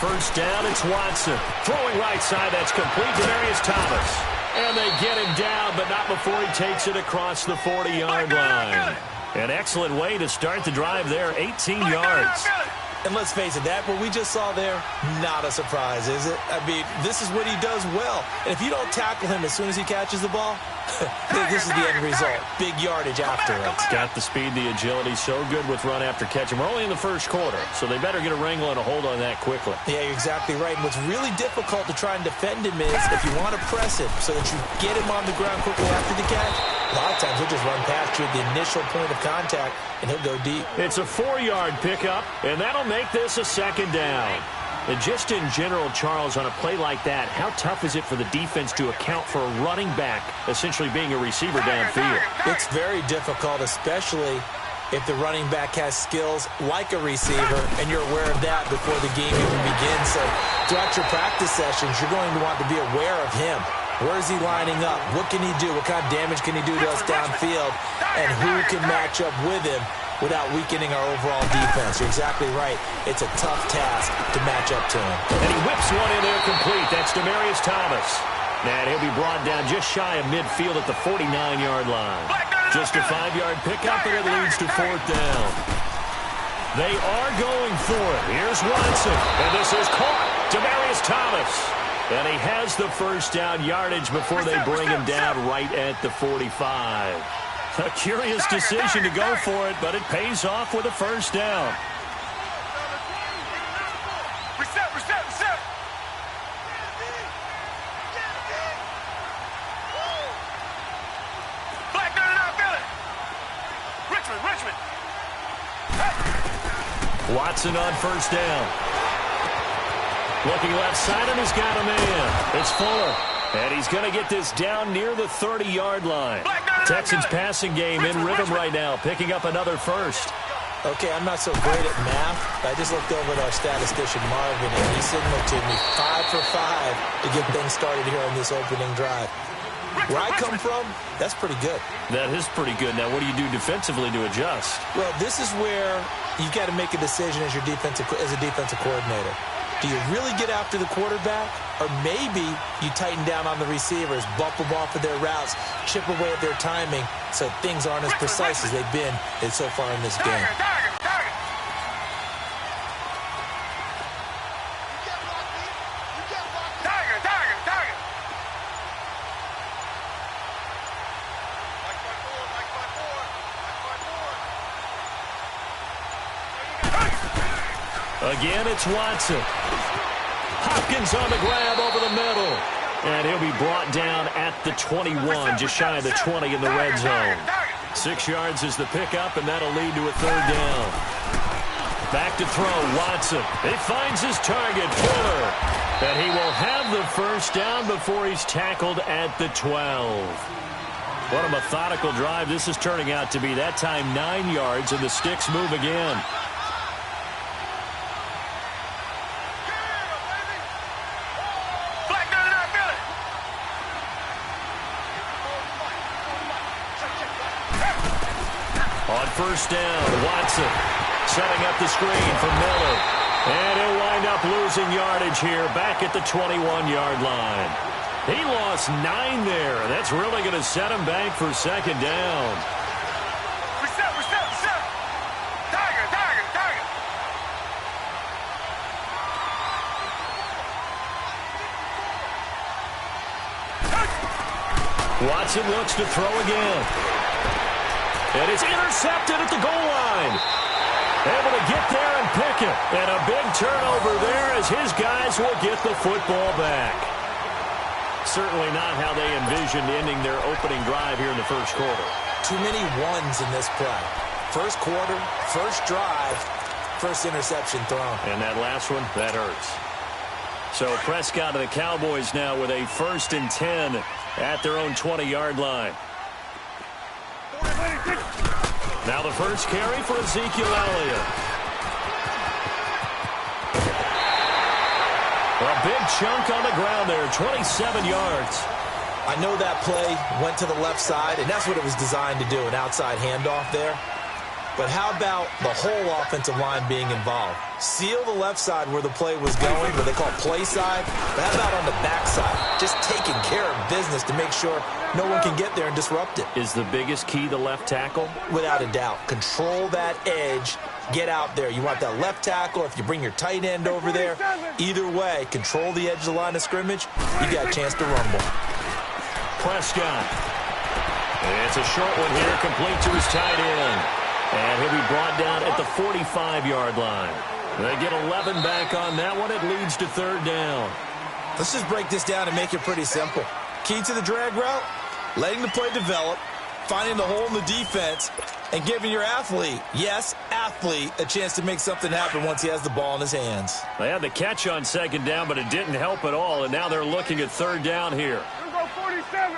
first down, it's Watson. Throwing right side, that's complete to Demarius Thomas. And they get him down, but not before he takes it across the 40-yard line. An excellent way to start the drive there, 18 yards. And let's face it, that what we just saw there, not a surprise, is it? I mean, this is what he does well. And if you don't tackle him as soon as he catches the ball, this is the end result. Big yardage afterwards. Got the speed, the agility, so good with run after catch. And we're only in the first quarter, so they better get a wrangle and a hold on that quickly. Yeah, you're exactly right. And what's really difficult to try and defend him is if you want to press him so that you get him on the ground quickly after the catch, a lot of times he'll just run past you at the initial point of contact, and he'll go deep. It's a 4-yard pickup, and that'll make this a second down. And just in general, Charles, on a play like that, how tough is it for the defense to account for a running back essentially being a receiver downfield? It's very difficult, especially if the running back has skills like a receiver, and you're aware of that before the game even begins. So throughout your practice sessions, you're going to want to be aware of him. Where is he lining up? What can he do? What kind of damage can he do to us downfield? And who can match up with him without weakening our overall defense? You're exactly right. It's a tough task to match up to him. And he whips one in there complete. That's Demarius Thomas. And he'll be brought down just shy of midfield at the 49-yard line. Just a 5-yard pickup, and it leads to fourth down. They are going for it. Here's Watson. And this is caught. Demarius Thomas. And he has the first down yardage before they bring him down right at the 45. A curious decision to go for it, but it pays off with a first down. Reset. Black gun and I Richmond. Hey. Watson on first down. Looking left side, and he's got a man. It's Fuller. And he's going to get this down near the 30-yard line. Texans passing game in rhythm right now, picking up another first. Okay, I'm not so great at math. I just looked over at our statistician, Marvin, and he signaled to me 5 for 5 to get things started here on this opening drive. Where I come from, that's pretty good. That is pretty good. Now, what do you do defensively to adjust? Well, this is where you've got to make a decision as a defensive coordinator. Do you really get after the quarterback? Or maybe you tighten down on the receivers, bump them off of their routes, chip away at their timing so things aren't as precise as they've been so far in this game. Again, it's Watson. Hopkins on the grab over the middle. And he'll be brought down at the 21, just shy of the 20 in the red zone. 6 yards is the pickup, and that'll lead to a third down. Back to throw, Watson. He finds his target, Fuller. And he will have the first down before he's tackled at the 12. What a methodical drive this is turning out to be. That time 9 yards, and the sticks move again. On first down, Watson setting up the screen for Miller. And he'll wind up losing yardage here back at the 21-yard line. He lost 9 there. That's really going to set him back for second down. Reset. Tiger. Watson looks to throw again. And it's intercepted at the goal line. Able to get there and pick it. And a big turnover there as his guys will get the football back. Certainly not how they envisioned ending their opening drive here in the first quarter. Too many ones in this play. First quarter, first drive, first interception thrown. And that last one, that hurts. So Prescott and the Cowboys now with a 1st and 10 at their own 20-yard line. Now the first carry for Ezekiel Elliott. A big chunk on the ground there, 27 yards. I know that play went to the left side, and that's what it was designed to do, an outside handoff there. But how about the whole offensive line being involved? Seal the left side where the play was going, what they call play side. But how about on the back side? Just taking care of business to make sure no one can get there and disrupt it. Is the biggest key the left tackle? Without a doubt. Control that edge. Get out there. You want that left tackle. If you bring your tight end over there, either way, control the edge of the line of scrimmage. You got a chance to rumble. Prescott. It's a short one here, complete to his tight end. And he'll be brought down at the 45-yard line. They get 11 back on that one. It leads to third down. Let's just break this down and make it pretty simple. Key to the drag route, letting the play develop, finding the hole in the defense, and giving your athlete, yes, athlete, a chance to make something happen once he has the ball in his hands. They had the catch on second down, but it didn't help at all, and now they're looking at third down here. Here go 47.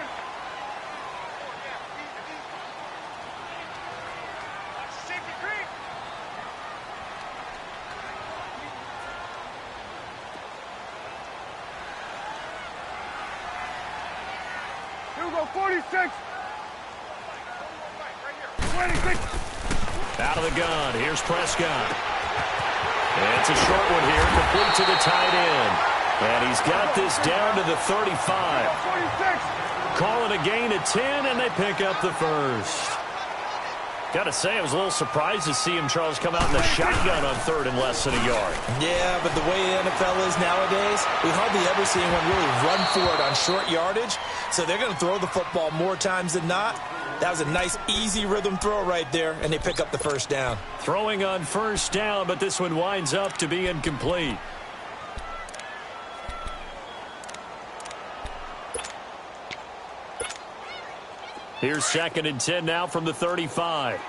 Here go 46. 26. Out of the gun. Here's Prescott. It's a short one here, complete to the tight end. And he's got this down to the 35. 46. Call it a gain of 10, and they pick up the first. Got to say, I was a little surprised to see him, Charles, come out in the shotgun on third and less than a yard. Yeah, but the way the NFL is nowadays, we hardly ever see anyone really run for it on short yardage. So they're going to throw the football more times than not. That was a nice, easy rhythm throw right there, and they pick up the first down. Throwing on first down, but this one winds up to be incomplete. Here's second and 10 now from the 35.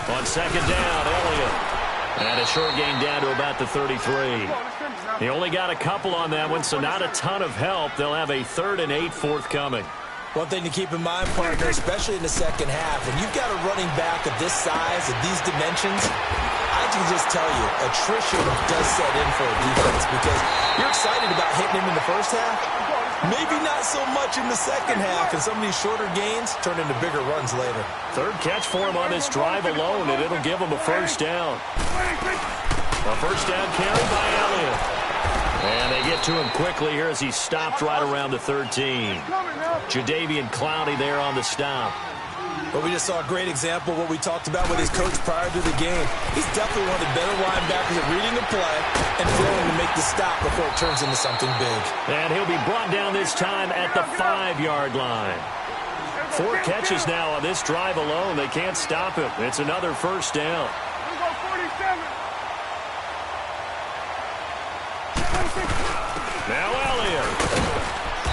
On second down, Elliott. And a short gain down to about the 33. He only got a couple on that one, so not a ton of help. They'll have a 3rd and 8 forthcoming. One thing to keep in mind, partner, especially in the second half, when you've got a running back of this size, of these dimensions, I can just tell you, attrition does set in for a defense because you're excited about hitting him in the first half. Maybe not so much in the second half, and some of these shorter gains turn into bigger runs later. Third catch for him on this drive alone, and it'll give him a first down. A first down carry by Elliott. And they get to him quickly here as he's stopped right around the 13. Jadeveon Clowney there on the stop. But we just saw a great example of what we talked about with his coach prior to the game. He's definitely one of the better linebackers at reading the play and failing to make the stop before it turns into something big. And he'll be brought down this time at the 5-yard line. 4 catches now on this drive alone. They can't stop him. It's another first down. Now Elliott.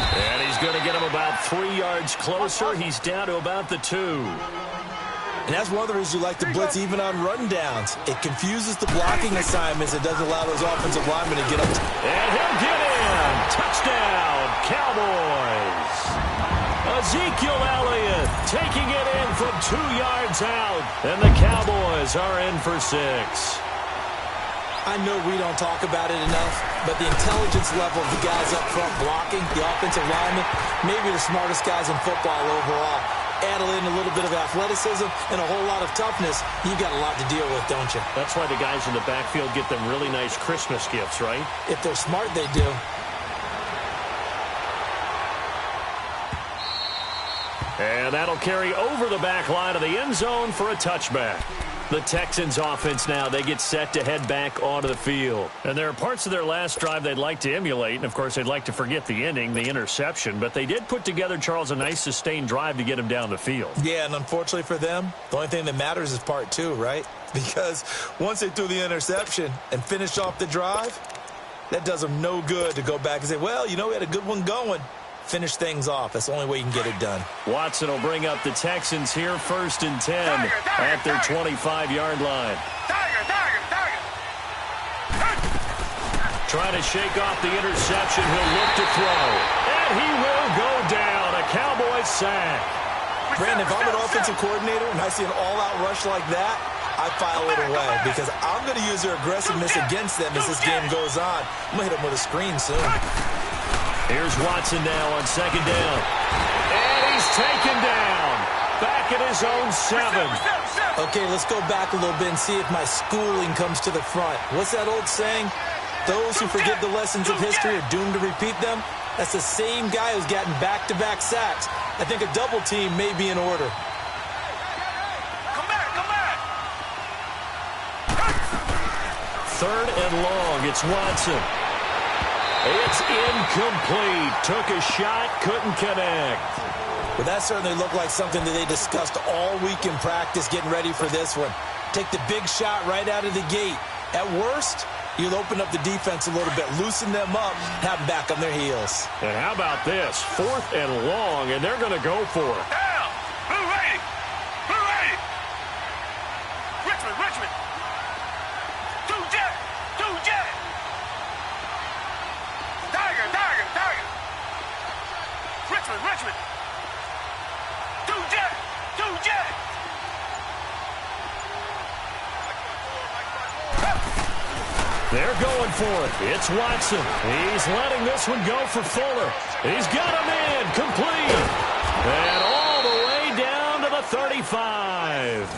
And he's going to get him about 3 yards closer. He's down to about the 2. And that's one of the reasons you like to blitz even on run downs. It confuses the blocking assignments. It doesn't allow those offensive linemen to get up. And he'll get in. Touchdown, Cowboys. Ezekiel Elliott taking it in from 2 yards out. And the Cowboys are in for 6. I know we don't talk about it enough, but the intelligence level of the guys up front blocking, the offensive linemen, maybe the smartest guys in football overall. Add in a little bit of athleticism and a whole lot of toughness, you've got a lot to deal with, don't you? That's why the guys in the backfield get them really nice Christmas gifts, right? If they're smart, they do. And that'll carry over the back line of the end zone for a touchback. The Texans offense now, they get set to head back onto the field. And there are parts of their last drive they'd like to emulate. And, of course, they'd like to forget the ending, the interception. But they did put together, Charles, a nice sustained drive to get him down the field. Yeah, and unfortunately for them, the only thing that matters is part 2, right? Because once they threw the interception and finished off the drive, that does them no good to go back and say, well, you know, we had a good one going. Finish things off. That's the only way you can get it done. Watson will bring up the Texans here, 1st and 10 at their 25-yard line. Trying to shake off the interception. He'll look to throw. And he will go down. A Cowboys sack. Brandon, if I'm an offensive coordinator and I see an all-out rush like that, I file it away because I'm going to use their aggressiveness against them as this game goes on. I'm going to hit them with a screen soon. Here's Watson now on second down. And he's taken down. Back at his own 7. Okay, let's go back a little bit and see if my schooling comes to the front. What's that old saying? Those who forget the lessons of history are doomed to repeat them. That's the same guy who's gotten back-to-back sacks. I think a double team may be in order. Come back. 3rd and long. It's Watson. It's incomplete. Took a shot, couldn't connect. Well, that certainly looked like something that they discussed all week in practice getting ready for this one. Take the big shot right out of the gate. At worst, you'll open up the defense a little bit, loosen them up, have them back on their heels. And how about this? 4th and long, and they're going to go for it. Down. Blue ready. Richmond. 2-jet. Tiger. Richmond. 2-jet. They're going for it. It's Watson. He's letting this one go for Fuller. He's got him in. Complete. And all the way down to the 35.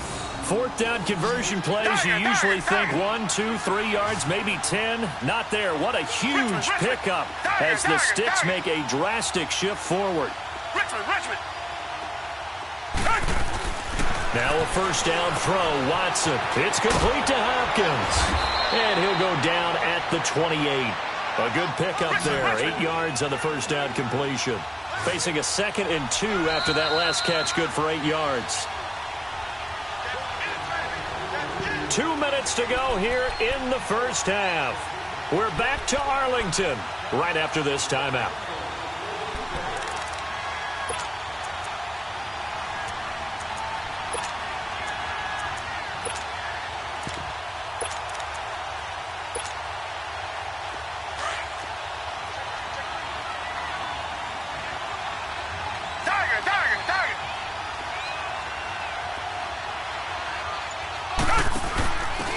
4th down conversion plays, you usually think 1, 2, 3 yards, maybe 10. Not there. What a huge pickup as the Sticks make a drastic shift forward. Richmond. Now a 1st down throw. Watson. It's complete to Hopkins. And he'll go down at the 28. A good pickup there. 8 yards on the 1st down completion. Facing a 2nd and 2 after that last catch, good for 8 yards. 2 minutes to go here in the 1st half. We're back to Arlington right after this timeout.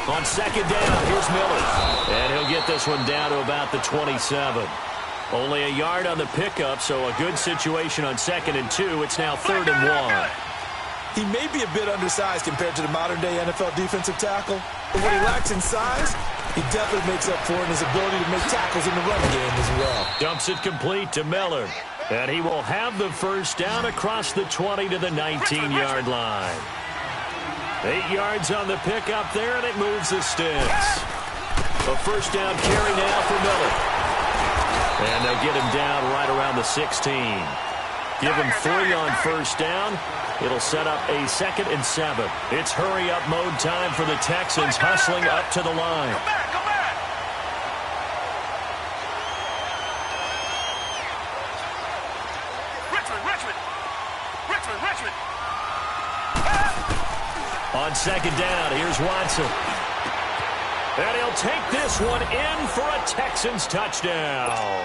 On 2nd down, here's Miller. And he'll get this one down to about the 27. Only a yard on the pickup, so a good situation on 2nd and 2. It's now 3rd and 1. He may be a bit undersized compared to the modern-day NFL defensive tackle, but what he lacks in size, he definitely makes up for in his ability to make tackles in the run game as well. Dumps it complete to Miller. And he will have the 1st down across the 20 to the 19-yard line. 8 yards on the pickup there, and it moves the Sticks. A 1st down carry now for Miller. And they'll get him down right around the 16. Give him 3 on 1st down. It'll set up a 2nd and 7. It's hurry-up mode time for the Texans, hustling up to the line. Come back. Richmond. On 2nd down, here's Watson. And he'll take this one in for a Texans touchdown.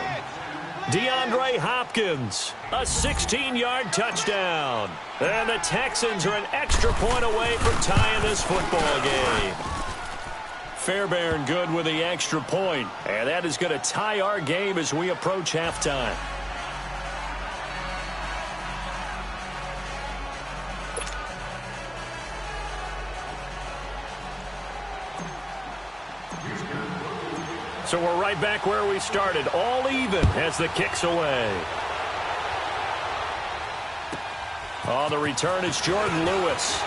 DeAndre Hopkins, a 16-yard touchdown. And the Texans are an extra point away from tying this football game. Fairbairn good with the extra point. And that is going to tie our game as we approach halftime. So we're right back where we started, all even as the kick's away. On the return, it's Jordan Lewis.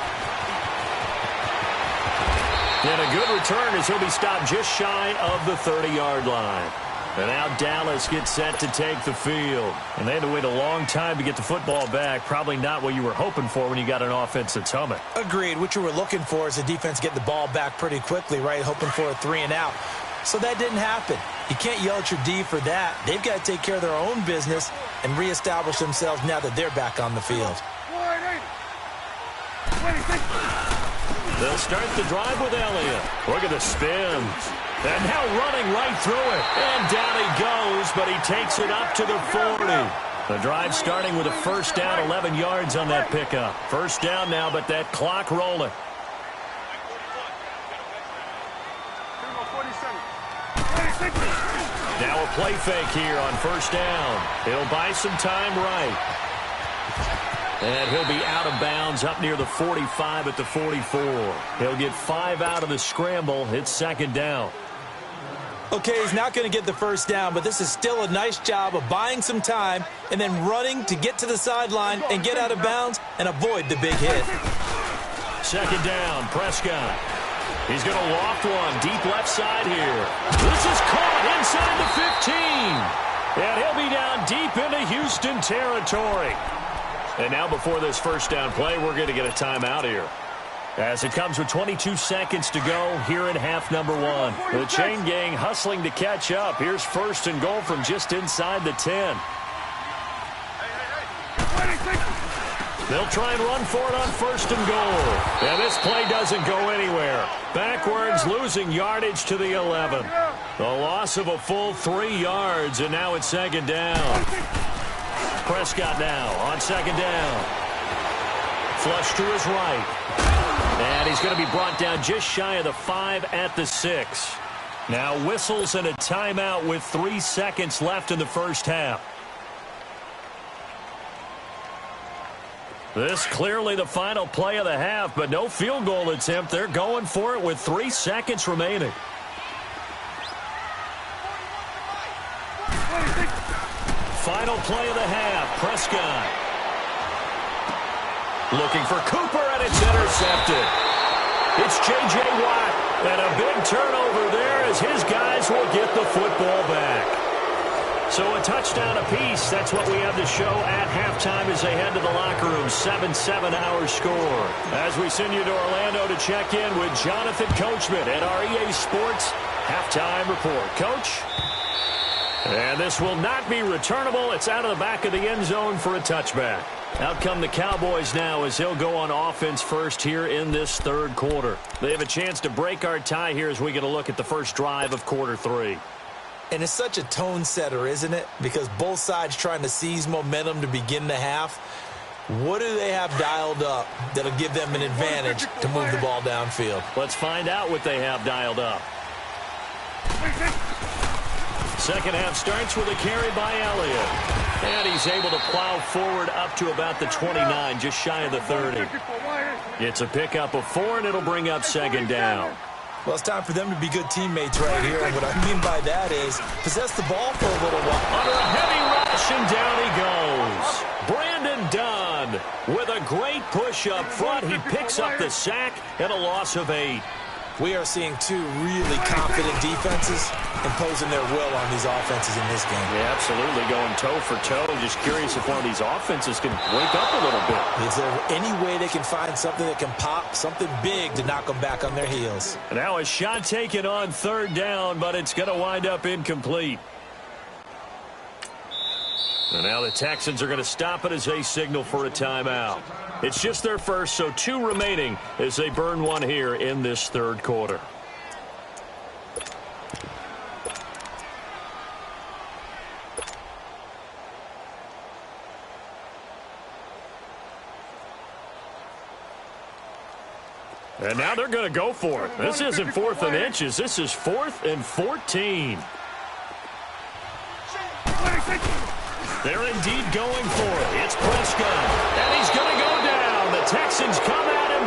And a good return as he'll be stopped just shy of the 30-yard line. And now Dallas gets set to take the field. And they had to wait a long time to get the football back. Probably not what you were hoping for when you got an offense that's humming. Agreed. What you were looking for is the defense getting the ball back pretty quickly, right? Hoping for a 3 and out. So that didn't happen. You can't yell at your D for that. They've got to take care of their own business and reestablish themselves now that they're back on the field. They'll start the drive with Elliott. Look at the spin. And now running right through it. And down he goes, but he takes it up to the 40. The drive starting with a 1st down, 11 yards on that pickup. 1st down now, but that clock rolling. Now a play fake here on first down. He'll buy some time right. And he'll be out of bounds up near the 45 at the 44. He'll get 5 out of the scramble. It's second down. Okay, he's not going to get the first down, but this is still a nice job of buying some time and then running to get to the sideline and get out of bounds and avoid the big hit. Second down, Prescott. He's going to loft one deep left side here. This is caught inside the 15. And he'll be down deep into Houston territory. And now before this first down play, we're going to get a timeout here. As it comes with 22 seconds to go here in half number 1. The chain gang hustling to catch up. Here's first and goal from just inside the 10. They'll try and run for it on first and goal. And this play doesn't go anywhere. Backwards, losing yardage to the 11. The loss of a full 3 yards, and now it's second down. Prescott now on second down. Flush to his right. And he's going to be brought down just shy of the 5 at the 6. Now whistles and a timeout with 3 seconds left in the first half. This clearly the final play of the half, but no field goal attempt. They're going for it with 3 seconds remaining. Final play of the half, Prescott. Looking for Cooper, and it's intercepted. It's J.J. Watt, and a big turnover there as his guys will get the football back. So a touchdown apiece. That's what we have to show at halftime as they head to the locker room. 7-7 our score. As we send you to Orlando to check in with Jonathan Coachman at our EA Sports Halftime Report. Coach? And this will not be returnable. It's out of the back of the end zone for a touchback. Out come the Cowboys now as they'll go on offense first here in this third quarter. They have a chance to break our tie here as we get a look at the first drive of quarter 3. And it's such a tone setter, isn't it? Because both sides trying to seize momentum to begin the half. What do they have dialed up that'll give them an advantage to move the ball downfield? Let's find out what they have dialed up. Second half starts with a carry by Elliott. And he's able to plow forward up to about the 29, just shy of the 30. It's a pickup of 4, and it'll bring up second down. Well, it's time for them to be good teammates right here. And what I mean by that is possess the ball for a little while. Under a heavy rush, and down he goes. Brandon Dunn with a great push up front. He picks up the sack and a loss of 8. We are seeing 2 really confident defenses imposing their will on these offenses in this game. Yeah, absolutely, going toe for toe. Just curious if one of these offenses can wake up a little bit. Is there any way they can find something that can pop, something big to knock them back on their heels? Now a shot taken on third down, but it's going to wind up incomplete. And now the Texans are going to stop it as they signal for a timeout. It's just their first, so 2 remaining as they burn one here in this third quarter. And now they're going to go for it. This isn't 4th and inches. This is 4th and 14. They're indeed going for it. It's Prescott, and he's going to go down. The Texans come at him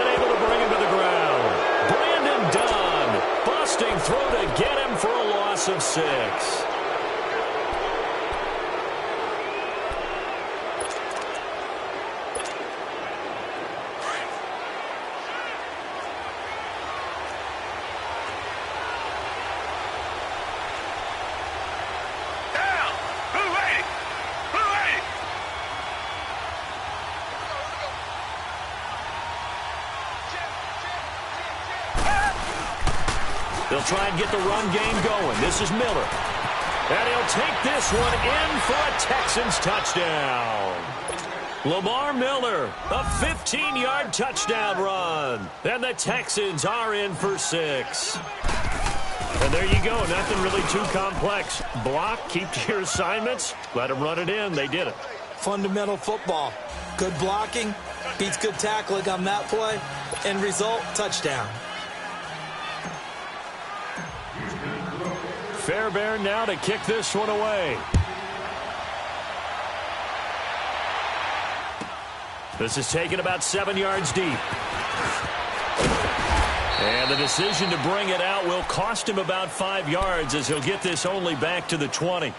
and able to bring him to the ground. Brandon Dunn busting through to get him for a loss of 6. They'll try and get the run game going. This is Miller. And he'll take this one in for a Texans touchdown. Lamar Miller, a 15-yard touchdown run. And the Texans are in for 6. And there you go. Nothing really too complex. Block, keep to your assignments, let them run it in. They did it. Fundamental football. Good blocking beats good tackling on that play. End result, touchdown. Fairbairn now to kick this one away. This is taken about 7 yards deep. And the decision to bring it out will cost him about 5 yards as he'll get this only back to the 20.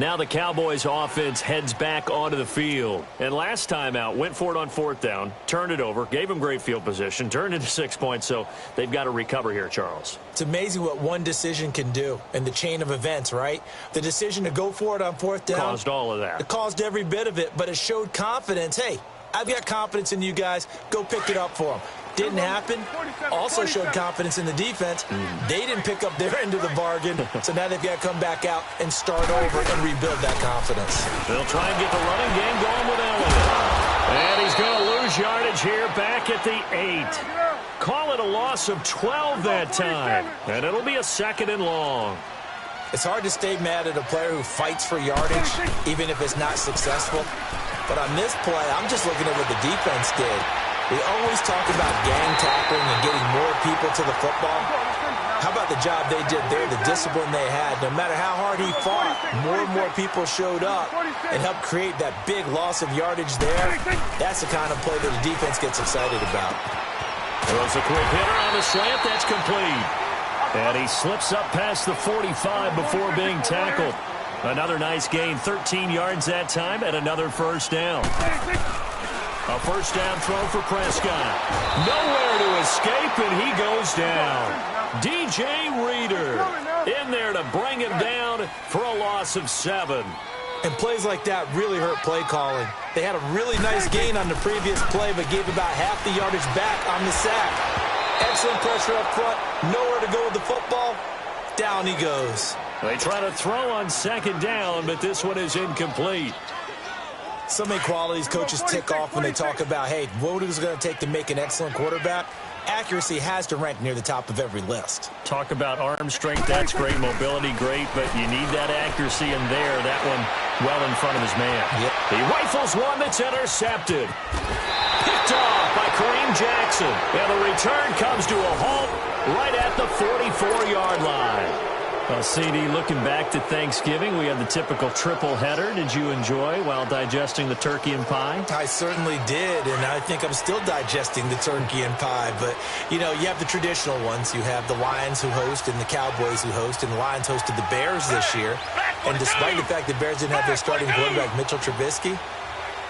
Now the Cowboys offense heads back onto the field. And last time out, went for it on 4th down, turned it over, gave him great field position, turned into 6 points, so they've got to recover here, Charles. It's amazing what one decision can do in the chain of events, right? The decision to go for it on 4th down. Caused all of that. It caused every bit of it, but it showed confidence. Hey, I've got confidence in you guys. Go pick it up for them. Didn't happen. Also showed confidence in the defense. They didn't pick up their end of the bargain, so now they've got to come back out and start over and rebuild that confidence. They'll try and get the running game going with Elliott. And he's going to lose yardage here back at the 8. Call it a loss of 12 that time, and it'll be a 2nd and long. It's hard to stay mad at a player who fights for yardage, even if it's not successful. But on this play, I'm just looking at what the defense did. We always talk about gang tackling and getting more people to the football. How about the job they did there, the discipline they had? No matter how hard he fought, more and more people showed up and helped create that big loss of yardage there. That's the kind of play that the defense gets excited about. Throws a quick hitter on the slant. That's complete. And he slips up past the 45 before being tackled. Another nice gain, 13 yards that time, and another 1st down. A 1st down throw for Prescott. Nowhere to escape, and he goes down. DJ Reader in there to bring him down for a loss of 7. And plays like that really hurt play calling. They had a really nice gain on the previous play, but gave about half the yardage back on the sack. Excellent pressure up front. Nowhere to go with the football. Down he goes. They try to throw on 2nd down, but this one is incomplete. So many qualities coaches tick off when they talk about, hey, what is it going to take to make an excellent quarterback? Accuracy has to rank near the top of every list. Talk about arm strength, that's great. Mobility, great, but you need that accuracy in there. That one well in front of his man. Yep. He rifles one that's intercepted. Picked off by Kareem Jackson. And the return comes to a halt right at the 44-yard line. Well, CD, looking back to Thanksgiving, we had the typical triple header. Did you enjoy while digesting the turkey and pie? I certainly did, and I think I'm still digesting the turkey and pie. But, you know, you have the traditional ones. You have the Lions who host and the Cowboys who host, and the Lions hosted the Bears this year. And despite the fact the Bears didn't have their starting quarterback, Mitchell Trubisky,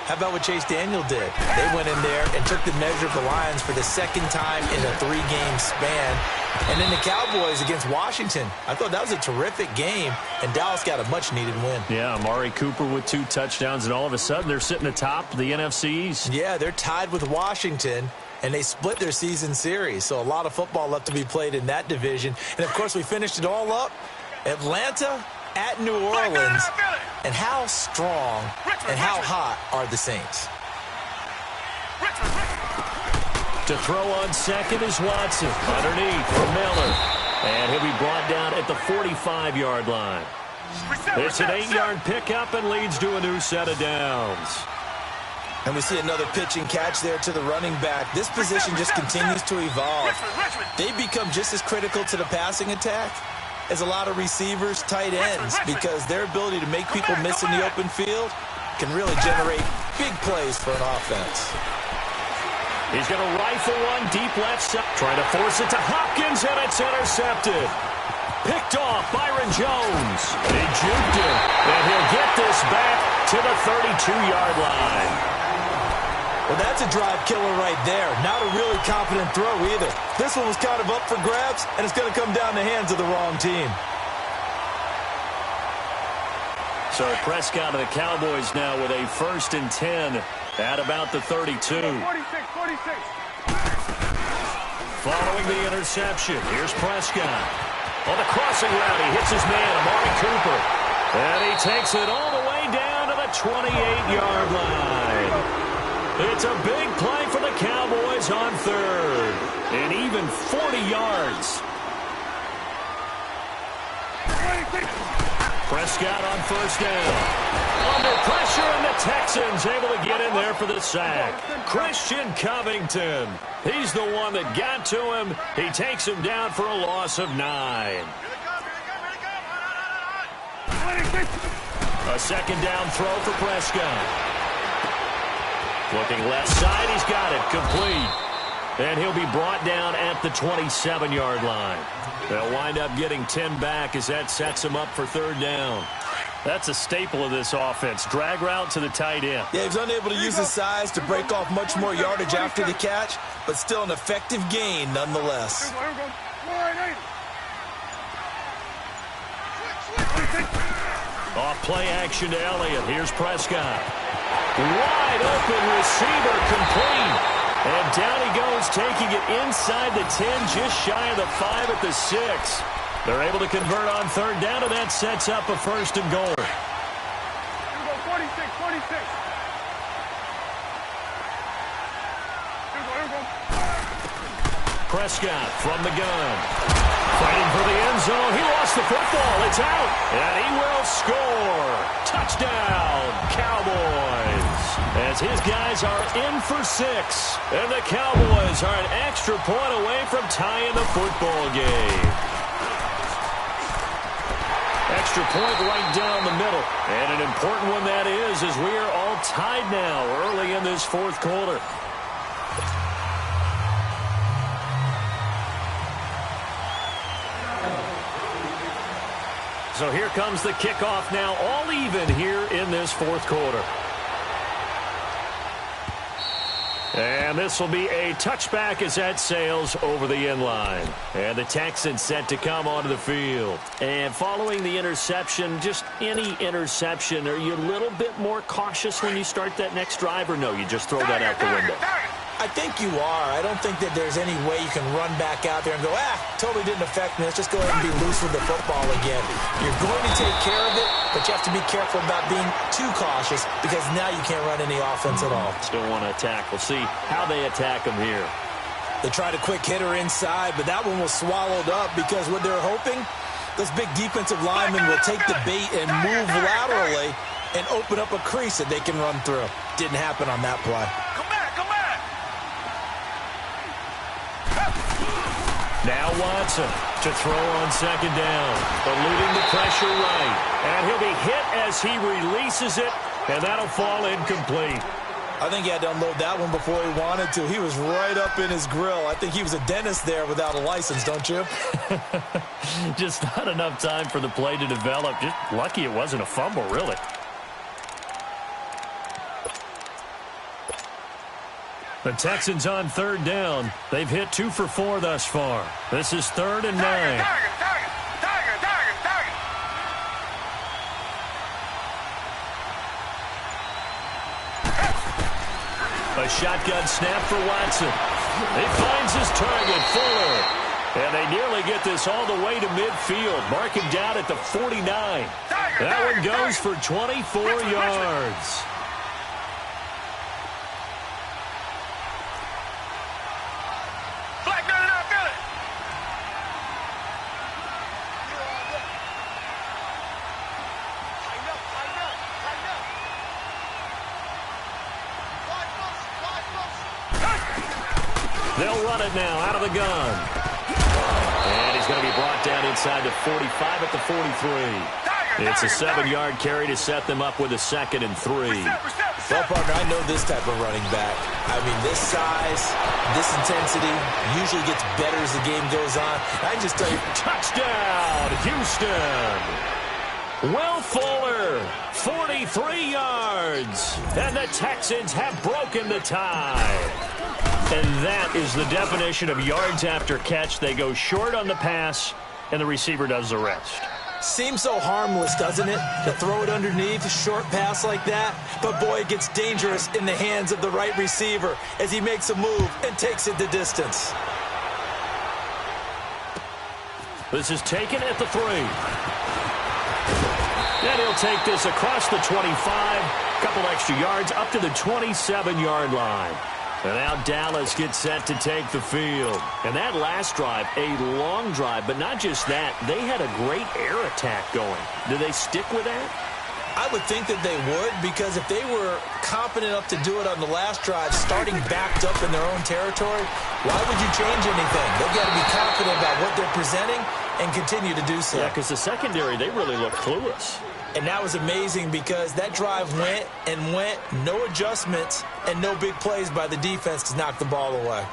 how about what Chase Daniel did? They went in there and took the measure of the Lions for the 2nd time in a 3-game span. And then the Cowboys against Washington. I thought that was a terrific game, and Dallas got a much-needed win. Yeah, Amari Cooper with 2 touchdowns, and all of a sudden they're sitting atop the NFC East. Yeah, they're tied with Washington, and they split their season series. So a lot of football left to be played in that division. And, of course, we finished it all up. Atlanta at New Orleans. And how strong and how hot are the Saints? To throw on 2nd is Watson. Underneath for Miller. And he'll be brought down at the 45-yard line. It's an 8-yard pickup and leads to a new set of downs. And we see another pitch and catch there to the running back. This position just continues to evolve. They become just as critical to the passing attack as a lot of receivers, tight ends, because their ability to make people miss in the open field can really generate big plays for an offense. He's going to rifle one deep left side. Trying to force it to Hopkins, and it's intercepted. Picked off Byron Jones. He juked him, and he'll get this back to the 32-yard line. Well, that's a drive killer right there. Not a really confident throw either. This one was kind of up for grabs, and it's going to come down the hands of the wrong team. So Prescott of the Cowboys now with a 1st and 10 at about the 32. 46. Following the interception, here's Prescott. On the crossing route, he hits his man, Amari Cooper. And he takes it all the way down to the 28-yard line. It's a big play for the Cowboys on 3rd. And even 40 yards. Prescott on 1st down. Under pressure, and the Texans able to get in there for the sack. Christian Covington. He's the one that got to him. He takes him down for a loss of 9. A second down throw for Prescott. Looking left side, he's got it, complete. And he'll be brought down at the 27-yard line. They'll wind up getting 10 back as that sets him up for third down. That's a staple of this offense. Drag route to the tight end. Yeah, he was unable to use his size to break off much more yardage after the catch, but still an effective gain nonetheless. Off play action to Elliott. Here's Prescott. Wide open receiver, complete. And down he goes, taking it inside the 10, just shy of the 5 at the 6. They're able to convert on third down, and that sets up a first and goal. Here we go, 46. Here we go. Prescott from the gun. Fighting for the end zone. He lost the football. It's out. And he will score. Touchdown, Cowboys. As his guys are in for 6. And the Cowboys are an extra point away from tying the football game. Extra point right down the middle. And an important one that is, as we are all tied now early in this fourth quarter. So here comes the kickoff now, all even here in this fourth quarter. And this will be a touchback as that sails over the end line. And the Texans set to come onto the field. And following the interception, just any interception, are you a little bit more cautious when you start that next drive, or no, you just throw that out the window? I think you are. I don't think that there's any way you can run back out there and go, totally didn't affect me. Let's just go ahead and be loose with the football again. You're going to take care of it, but you have to be careful about being too cautious because now you can't run any offense at all. Still want to attack. We'll see how they attack them here. They tried a quick hitter inside, but that one was swallowed up because what they're hoping, those big defensive linemen will take the bait and move laterally and open up a crease that they can run through. Didn't happen on that play. Now Watson to throw on second down, eluding the pressure right. And he'll be hit as he releases it, and that'll fall incomplete. I think he had to unload that one before he wanted to. He was right up in his grill. I think he was a dentist there without a license, don't you? Just not enough time for the play to develop. Just lucky it wasn't a fumble, really. The Texans on third down. They've hit 2 for 4 thus far. This is 3rd and 9. A shotgun snap for Watson. He finds his target, Fuller. And they nearly get this all the way to midfield. Mark him down at the 49. That one goes for 24 yards. They'll run it now out of the gun. And he's going to be brought down inside the 45 at the 43. It's a 7-yard carry to set them up with a 2nd and 3. Well, partner, I know this type of running back. I mean, this size, this intensity usually gets better as the game goes on. I just tell you, touchdown, Houston. Will Fuller, 43 yards. And the Texans have broken the tie. And that is the definition of yards after catch. They go short on the pass, and the receiver does the rest. Seems so harmless, doesn't it? To throw it underneath, a short pass like that. But, boy, it gets dangerous in the hands of the right receiver as he makes a move and takes it the distance. This is taken at the 3. And he'll take this across the 25. A couple extra yards up to the 27-yard line. And now Dallas gets set to take the field. And that last drive, a long drive, but not just that. They had a great air attack going. Do they stick with that? I would think that they would, because if they were confident enough to do it on the last drive, starting backed up in their own territory, why would you change anything? They've got to be confident about what they're presenting and continue to do so. Yeah, because the secondary, they really look clueless. And that was amazing because that drive went and went, no adjustments, and no big plays by the defense to knock the ball away.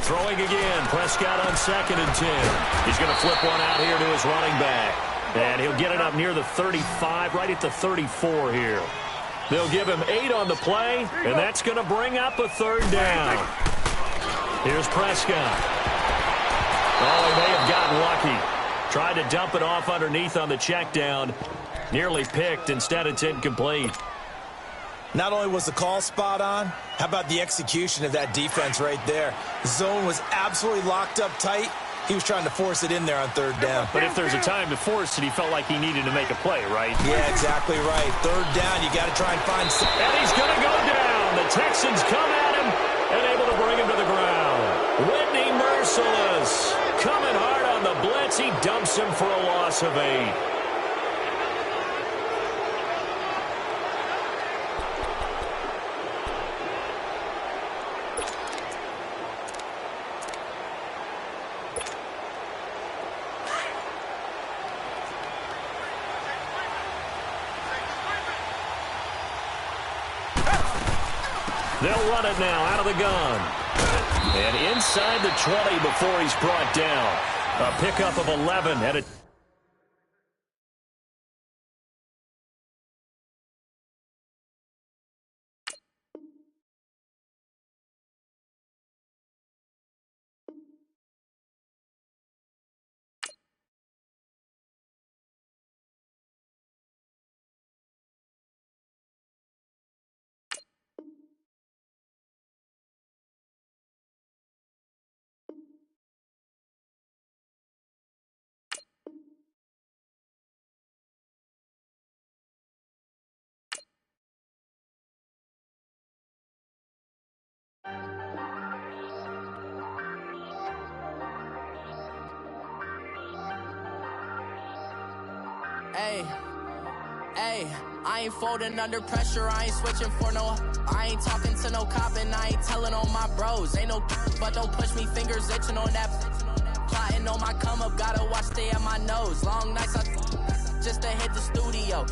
Throwing again, Prescott on 2nd and 10. He's going to flip one out here to his running back. And he'll get it up near the 35, right at the 34 here. They'll give him 8 on the play, and that's going to bring up a 3rd down. Here's Prescott. Oh, he may have gotten lucky. Tried to dump it off underneath on the check down. Nearly picked. Instead, it's incomplete. Not only was the call spot on, how about the execution of that defense right there? The zone was absolutely locked up tight. He was trying to force it in there on 3rd down. But if there's a time to force it, he felt like he needed to make a play, right? Yeah, exactly right. 3rd down, you got to try and find some. And he's going to go down. The Texans come at him and able to bring him to the ground. Whitney merciless. Coming hard on the blitz. He dumps him for a loss of 8. They'll run it now out of the gun. And inside the 20 before he's brought down. A pickup of 11 at a... Hey, I ain't folding under pressure, I ain't switching for no. I ain't talking to no cop and I ain't telling on my bros. Ain't no but don't push me, fingers itching on that. Plotting on my come up, gotta watch stay at my nose. Long nights I just to hit the studio.